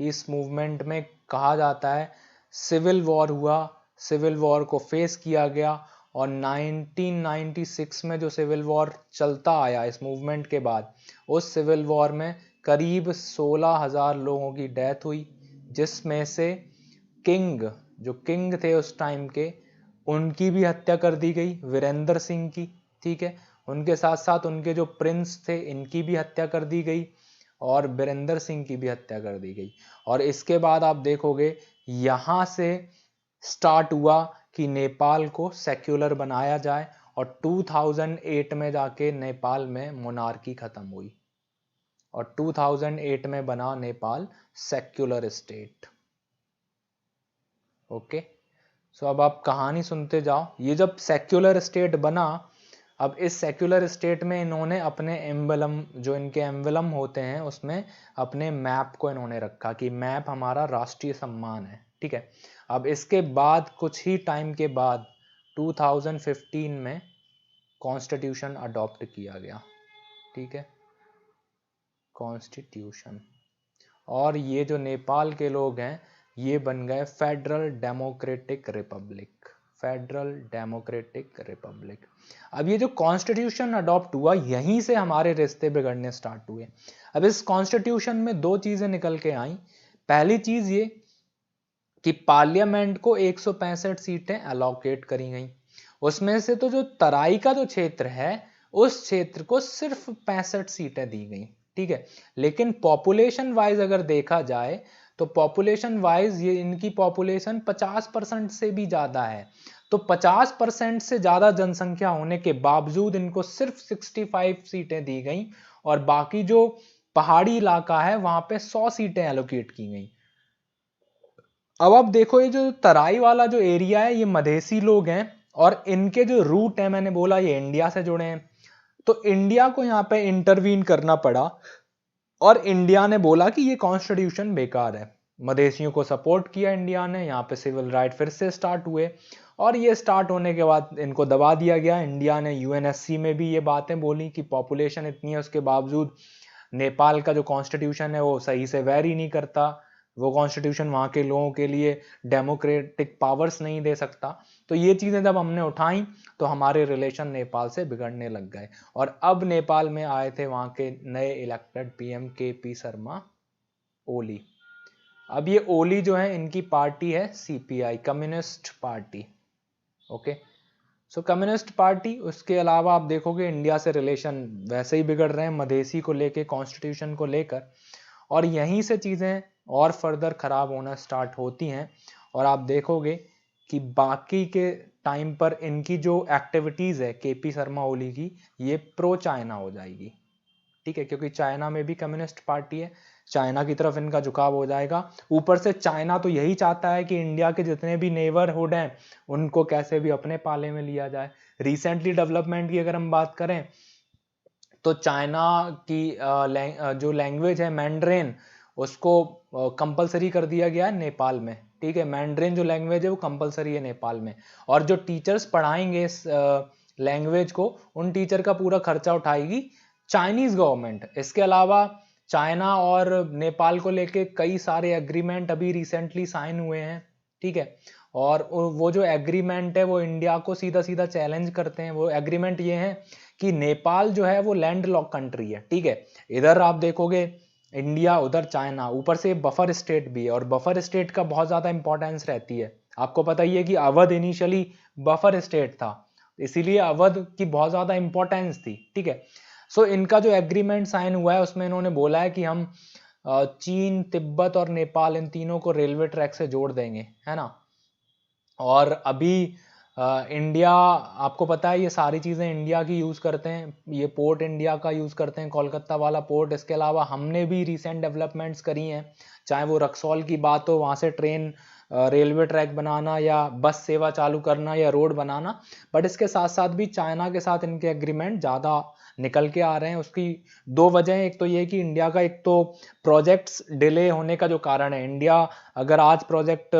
कि इस मूवमेंट में कहा जाता है सिविल वॉर हुआ, सिविल वॉर को फेस किया गया, और 1996 में जो सिविल वॉर चलता आया इस मूवमेंट के बाद, उस सिविल वॉर में करीब 16,000 लोगों की डेथ हुई, जिसमें से जो किंग थे उस टाइम के, उनकी भी हत्या कर दी गई, वीरेंद्र सिंह की, ठीक है। उनके साथ साथ उनके जो प्रिंस थे, इनकी भी हत्या कर दी गई, और बीरेंद्र सिंह की भी हत्या कर दी गई। और इसके बाद आप देखोगे यहां से स्टार्ट हुआ कि नेपाल को सेक्युलर बनाया जाए, और 2008 में जाके नेपाल में मोनार्की खत्म हुई, और 2008 में बना नेपाल सेक्युलर स्टेट। ओके, सो अब आप कहानी सुनते जाओ। ये जब सेक्युलर स्टेट बना, अब इस सेक्युलर स्टेट में इन्होंने अपने एम्बलम, जो इनके एम्बलम होते हैं, उसमें अपने मैप को इन्होंने रखा कि मैप हमारा राष्ट्रीय सम्मान है, ठीक है। अब इसके बाद कुछ ही टाइम के बाद 2015 में कॉन्स्टिट्यूशन अडॉप्ट किया गया, ठीक है, कॉन्स्टिट्यूशन। और ये जो नेपाल के लोग हैं, ये बन गए federal democratic Republic, federal democratic Republic. अब ये जो कॉन्स्टिट्यूशन अडॉप्ट हुआ, यहीं से हमारे रिश्ते बिगड़ने स्टार्ट हुए। अब इस कॉन्स्टिट्यूशन में दो चीजें निकल के आई। पहली चीज ये कि पार्लियामेंट को 165 सीटें अलोकेट करी गई, उसमें से तो जो तराई का जो क्षेत्र है, उस क्षेत्र को सिर्फ 65 सीटें दी गई, ठीक है। लेकिन पॉपुलेशन वाइज अगर देखा जाए, तो पॉपुलेशन वाइज ये इनकी पॉपुलेशन 50% से भी ज्यादा है। तो 50% से ज्यादा जनसंख्या होने के बावजूद इनको सिर्फ 65 सीटें दी गई, और बाकी जो पहाड़ी इलाका है वहां पे 100 सीटें एलोकेट की गई। अब आप देखो, ये जो तराई वाला जो एरिया है, ये मधेसी लोग हैं, और इनके जो रूट है, मैंने बोला ये इंडिया से जुड़े हैं, तो इंडिया को यहाँ पे इंटरवीन करना पड़ा, और इंडिया ने बोला कि ये कॉन्स्टिट्यूशन बेकार है। मधेसियों को सपोर्ट किया इंडिया ने, यहाँ पे सिविल राइट फिर से स्टार्ट हुए, और ये स्टार्ट होने के बाद इनको दबा दिया गया। इंडिया ने यूएनएससी में भी ये बातें बोली कि पॉपुलेशन इतनी है, उसके बावजूद नेपाल का जो कॉन्स्टिट्यूशन है वो सही से वेरी नहीं करता, वो कॉन्स्टिट्यूशन वहाँ के लोगों के लिए डेमोक्रेटिक पावर्स नहीं दे सकता। तो ये चीज़ें जब हमने उठाई, तो हमारे रिलेशन नेपाल से बिगड़ने लग गए। और अब नेपाल में आए थे वहाँ के नए elected PM KP Sharma Oli. अब ये ओली जो है, इनकी पार्टी है सीपीआई, कम्युनिस्ट पार्टी। ओके, सो कम्युनिस्ट पार्टी। उसके अलावा आप देखोगे इंडिया से रिलेशन वैसे ही बिगड़ रहे हैं, मधेसी को लेके, कॉन्स्टिट्यूशन को लेकर, और यहीं से चीज़ें और फर्दर खराब होना स्टार्ट होती हैं। और आप देखोगे कि बाकी के टाइम पर इनकी जो एक्टिविटीज़ है केपी शर्मा ओली की, ये प्रो चाइना हो जाएगी, ठीक है, क्योंकि चाइना में भी कम्युनिस्ट पार्टी है, चाइना की तरफ इनका झुकाव हो जाएगा। ऊपर से चाइना तो यही चाहता है कि इंडिया के जितने भी नेबरहुड हैं उनको कैसे भी अपने पाले में लिया जाए। रिसेंटली डेवलपमेंट की अगर हम बात करें, तो चाइना की जो लैंग्वेज है मैंड्रेन, उसको कंपलसरी कर दिया गया है नेपाल में, ठीक है। मैंड्रेन जो लैंग्वेज है वो कंपलसरी है नेपाल में, और जो टीचर्स पढ़ाएंगे इस लैंग्वेज को, उन टीचर का पूरा खर्चा उठाएगी चाइनीज गवर्नमेंट। इसके अलावा चाइना और नेपाल को लेके कई सारे एग्रीमेंट अभी रिसेंटली साइन हुए हैं, ठीक है। और वो जो एग्रीमेंट है वो इंडिया को सीधा सीधा चैलेंज करते हैं। वो एग्रीमेंट ये है कि नेपाल जो है वो लैंड लॉक कंट्री है, ठीक है। इधर आप देखोगे इंडिया, उधर चाइना, ऊपर से बफर स्टेट भी है, और बफर स्टेट का बहुत ज्यादा इंपॉर्टेंस रहती है। आपको पता ही है कि अवध इनिशियली बफर स्टेट था, इसीलिए अवध की बहुत ज्यादा इंपॉर्टेंस थी, ठीक है। सो इनका जो एग्रीमेंट साइन हुआ है, उसमें इन्होंने बोला है कि हम चीन, तिब्बत और नेपाल, इन तीनों को रेलवे ट्रैक से जोड़ देंगे, है ना। और अभी इंडिया, आपको पता है ये सारी चीज़ें इंडिया की यूज़ करते हैं, ये पोर्ट इंडिया का यूज़ करते हैं, कोलकाता वाला पोर्ट। इसके अलावा हमने भी रिसेंट डेवलपमेंट्स करी हैं, चाहे वो रक्सौल की बात हो, वहाँ से ट्रेन रेलवे ट्रैक बनाना या बस सेवा चालू करना या रोड बनाना। बट इसके साथ साथ भी चाइना के साथ इनके एग्रीमेंट ज़्यादा निकल के आ रहे हैं। उसकी दो वजह, एक तो ये कि इंडिया का एक तो प्रोजेक्ट्स डिले होने का जो कारण है, इंडिया अगर आज प्रोजेक्ट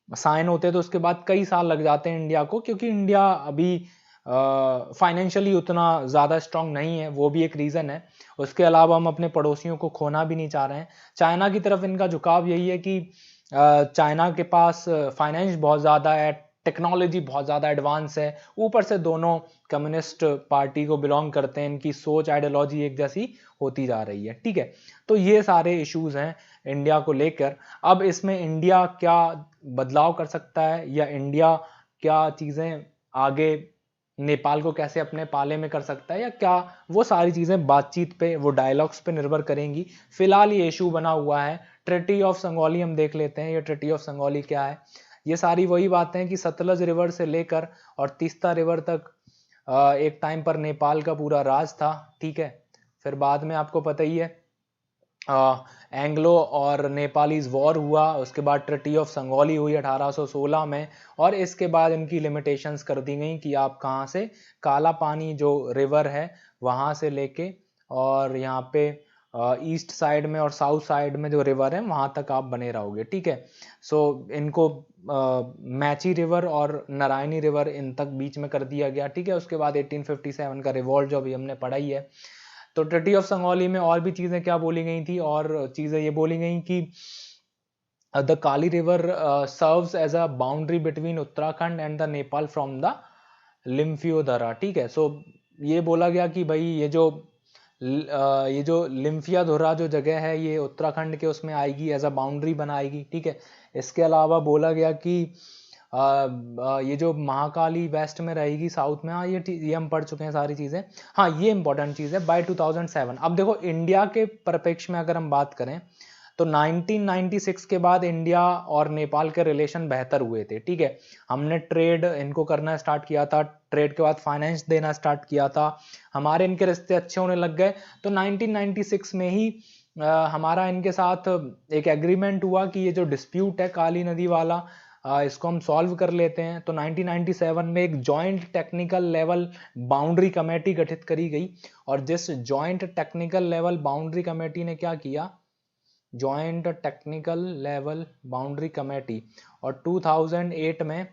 साइन होते तो उसके बाद कई साल लग जाते हैं इंडिया को, क्योंकि इंडिया अभी फाइनेंशियली उतना ज़्यादा स्ट्रांग नहीं है, वो भी एक रीज़न है। उसके अलावा हम अपने पड़ोसियों को खोना भी नहीं चाह रहे हैं। चाइना की तरफ इनका झुकाव यही है कि चाइना के पास फाइनेंस बहुत ज़्यादा है, टेक्नोलॉजी बहुत ज़्यादा एडवांस है, ऊपर से दोनों कम्युनिस्ट पार्टी को बिलोंग करते हैं, इनकी सोच आइडियोलॉजी एक जैसी होती जा रही है, ठीक है। तो ये सारे इश्यूज हैं इंडिया को लेकर। अब इसमें इंडिया क्या बदलाव कर सकता है, या इंडिया क्या चीज़ें आगे नेपाल को कैसे अपने पाले में कर सकता है, या क्या, वो सारी चीज़ें बातचीत पे, वो डायलॉग्स पे निर्भर करेंगी। फिलहाल ये इशू बना हुआ है ट्रिटी ऑफ संगोली, हम देख लेते हैं ये ट्रिटी ऑफ संगोली क्या है। ये सारी वही बातें हैं कि सतलज रिवर से लेकर और तीस्ता रिवर तक एक टाइम पर नेपाल का पूरा राज था, ठीक है। फिर बाद में आपको पता ही है एंग्लो और नेपालीज वॉर हुआ, उसके बाद ट्रिटी ऑफ संगोली हुई 1816 में, और इसके बाद इनकी लिमिटेशंस कर दी गई कि आप कहाँ से काला पानी जो रिवर है वहाँ से लेके और यहाँ पे ईस्ट साइड में और साउथ साइड में जो रिवर है वहाँ तक आप बने रहोगे, ठीक है। सो इनको मैची रिवर और नारायणी रिवर इन तक बीच में कर दिया गया, ठीक है। उसके बाद 1857 का रिवॉल्ट जो अभी हमने पढ़ा ही है। तो ट्रिटी ऑफ संगोली में और भी चीजें क्या बोली गई थी, और चीजें ये बोली गई कि the Kali river serves as a boundary between Uttarakhand and the Nepal from the Limpiyadhura, ठीक है। सो ये बोला गया कि भाई ये जो लिम्फियाधुरा जो जगह है ये उत्तराखंड के उसमें आएगी, एज अ बाउंड्री बनाएगी, ठीक है। इसके अलावा बोला गया कि ये जो महाकाली वेस्ट में रहेगी, साउथ में। हाँ, ये हम पढ़ चुके हैं सारी चीजें। हाँ, ये इंपॉर्टेंट चीज है, बाय 2007। अब देखो इंडिया के परिप्रेक्ष्य में अगर हम बात करें तो 1996 के बाद इंडिया और नेपाल के रिलेशन बेहतर हुए थे, ठीक है। हमने ट्रेड इनको करना स्टार्ट किया था, ट्रेड के बाद फाइनेंस देना स्टार्ट किया था, हमारे इनके रिश्ते अच्छे होने लग गए। तो 1996 में ही हमारा इनके साथ एक एग्रीमेंट हुआ कि ये जो डिस्प्यूट है काली नदी वाला, इसको हम सॉल्व कर लेते हैं। तो 1997 में एक joint technical level boundary committee गठित करी गई, और जिस joint technical level boundary committee ने क्या किया, joint technical level boundary committee, और 2008 में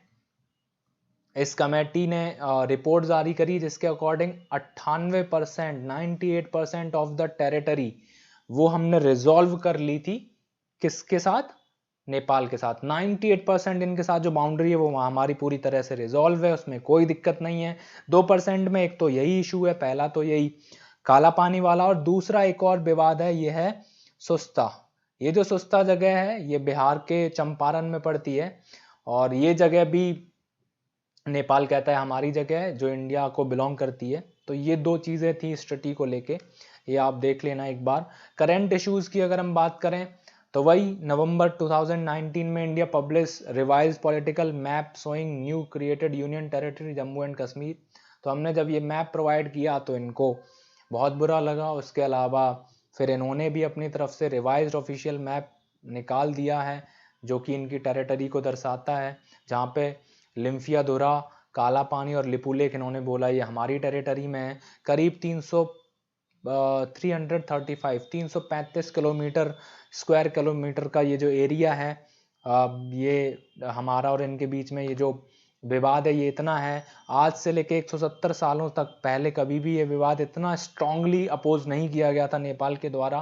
इस कमेटी ने रिपोर्ट जारी करी जिसके अकॉर्डिंग 98% ऑफ द टेरिटरी वो हमने रिजॉल्व कर ली थी। किसके साथ? नेपाल के साथ। 98% इनके साथ जो बाउंड्री है वो हमारी पूरी तरह से रिजॉल्व है, उसमें कोई दिक्कत नहीं है। 2% में एक तो यही इशू है, पहला तो यही काला पानी वाला, और दूसरा एक और विवाद है, ये है सुस्ता। ये जो सुस्ता जगह है ये बिहार के चंपारण में पड़ती है, और ये जगह भी नेपाल कहता है हमारी जगह है, जो इंडिया को बिलोंग करती है। तो ये दो चीजें थी इस ट्रीटी को लेके, ये आप देख लेना एक बार। करंट इश्यूज की अगर हम बात करें तो वही नवंबर 2019 में India publish revise political map showing new created union territory Jammu and Kashmir. तो हमने जब ये मैप प्रोवाइड किया तो इनको बहुत बुरा लगा। उसके अलावा फिर इन्होंने भी अपनी तरफ से रिवाइज्ड ऑफिशियल मैप निकाल दिया है जो कि इनकी टेरिटरी को दर्शाता है, जहाँ पे लिम्फियाधुरा, काला पानी और लिपुलेख इन्होंने बोला ये हमारी टेरिटरी में है। करीब 335 किलोमीटर स्क्वायर किलोमीटर का ये जो एरिया है, ये हमारा और इनके बीच में ये जो विवाद है ये इतना है। आज से लेके 170 सालों तक पहले कभी भी ये विवाद इतना स्ट्रांगली अपोज नहीं किया गया था नेपाल के द्वारा।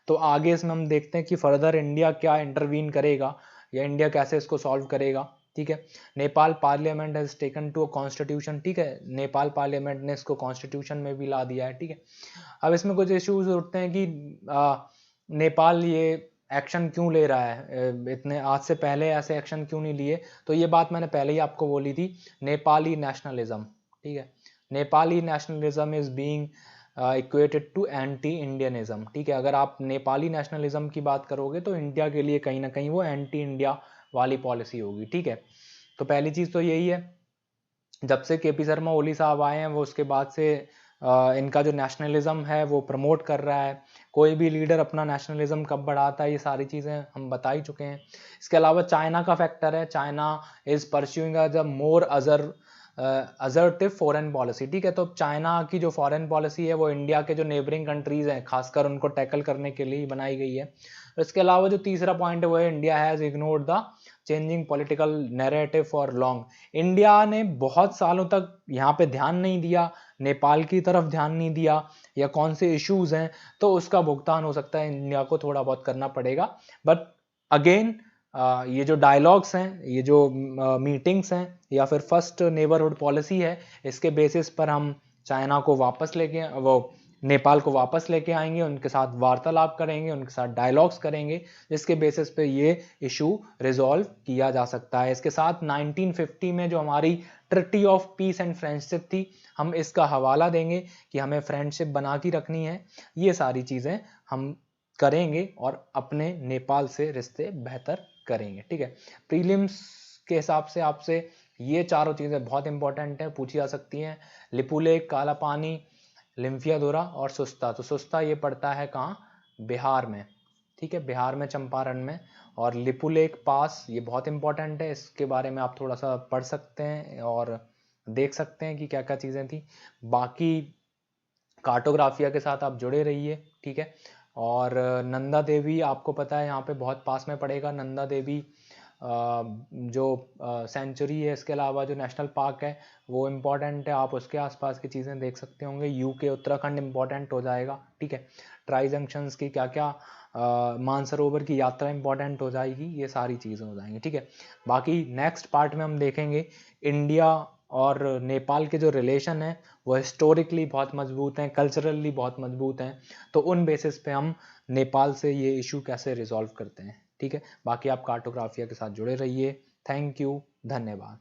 तो आगे इसमें हम देखते हैं कि फर्दर इंडिया क्या इंटरवीन करेगा या इंडिया कैसे इसको सॉल्व करेगा, ठीक है। Nepal parliament has taken to a constitution, ठीक है। नेपाल पार्लियामेंट ने इसको कॉन्स्टिट्यूशन में भी ला दिया है, ठीक है। अब इसमें कुछ इश्यूज उठते हैं कि नेपाल ये एक्शन क्यों ले रहा है, इतने आज से पहले ऐसे एक्शन क्यों नहीं लिए। तो ये बात मैंने पहले ही आपको बोली थी, नेपाली नेशनलिज्म, ठीक है। Nepali nationalism is being equated to anti Indianism. ठीक है, अगर आप नेपाली नेशनलिज्म की बात करोगे तो इंडिया के लिए कहीं ना कहीं वो एंटी इंडिया वाली पॉलिसी होगी। ठीक है, तो पहली चीज तो यही है, जब से केपी शर्मा ओली साहब आए हैं वो उसके बाद से इनका जो नेशनलिज्म है वो प्रमोट कर रहा है। कोई भी लीडर अपना नेशनलिज्म कब बढ़ाता है ये सारी चीज़ें हम बता ही चुके हैं। इसके अलावा चाइना का फैक्टर है, China is pursuing a more assertive foreign policy. ठीक है, तो चाइना की जो फॉरेन पॉलिसी है वो इंडिया के जो नेबरिंग कंट्रीज हैं खासकर उनको टैकल करने के लिए बनाई गई है। इसके अलावा जो तीसरा पॉइंट है वो है India has ignored the changing political narrative for long. India ने बहुत सालों तक यहाँ पे ध्यान नहीं दिया, नेपाल की तरफ ध्यान नहीं दिया, या कौन से इश्यूज हैं तो उसका भुगतान हो सकता है इंडिया को थोड़ा बहुत करना पड़ेगा। बट अगेन ये जो डायलॉग्स हैं, ये जो मीटिंग्स हैं, या फिर फर्स्ट नेबरहुड पॉलिसी है, इसके बेसिस पर हम चाइना को वापस लेके वो नेपाल को वापस लेके आएंगे, उनके साथ वार्तालाप करेंगे, उनके साथ डायलॉग्स करेंगे, जिसके बेसिस पे ये इशू रिजॉल्व किया जा सकता है। इसके साथ 1950 में जो हमारी treaty of peace and friendship थी, हम इसका हवाला देंगे कि हमें फ्रेंडशिप बना के रखनी है। ये सारी चीज़ें हम करेंगे और अपने नेपाल से रिश्ते बेहतर करेंगे। ठीक है, प्रीलिम्स के हिसाब से आपसे ये चारों चीज़ें बहुत इंपॉर्टेंट है, पूछी जा सकती हैं। लिपुलेख, काला पानी, लिम्फियादोरा और सुस्ता। तो सुस्ता ये पड़ता है कहाँ, बिहार में। ठीक है, बिहार में चंपारण में। और लिपुलेख पास ये बहुत इंपॉर्टेंट है, इसके बारे में आप थोड़ा सा पढ़ सकते हैं और देख सकते हैं कि क्या क्या चीज़ें थी। बाकी कार्टोग्राफिया के साथ आप जुड़े रहिए। ठीक है, और नंदा देवी आपको पता है यहाँ पे बहुत पास में पड़ेगा। नंदा देवी जो सेंचुरी है, इसके अलावा जो नेशनल पार्क है वो इम्पॉर्टेंट है, आप उसके आसपास की चीज़ें देख सकते होंगे। यूके उत्तराखंड इम्पॉर्टेंट हो जाएगा। ठीक है, ट्राई जंक्शंस की क्या क्या, मानसरोवर की यात्रा इम्पॉर्टेंट हो जाएगी, ये सारी चीज़ें हो जाएंगी। ठीक है, बाकी नेक्स्ट पार्ट में हम देखेंगे इंडिया और नेपाल के जो रिलेशन है वो हिस्टोरिकली बहुत मजबूत हैं, कल्चरली बहुत मजबूत हैं, तो उन बेसिस पे हम नेपाल से ये इशू कैसे रिजॉल्व करते हैं। ठीक है, बाकी आप कार्टोग्राफिया के साथ जुड़े रहिए। थैंक यू, धन्यवाद।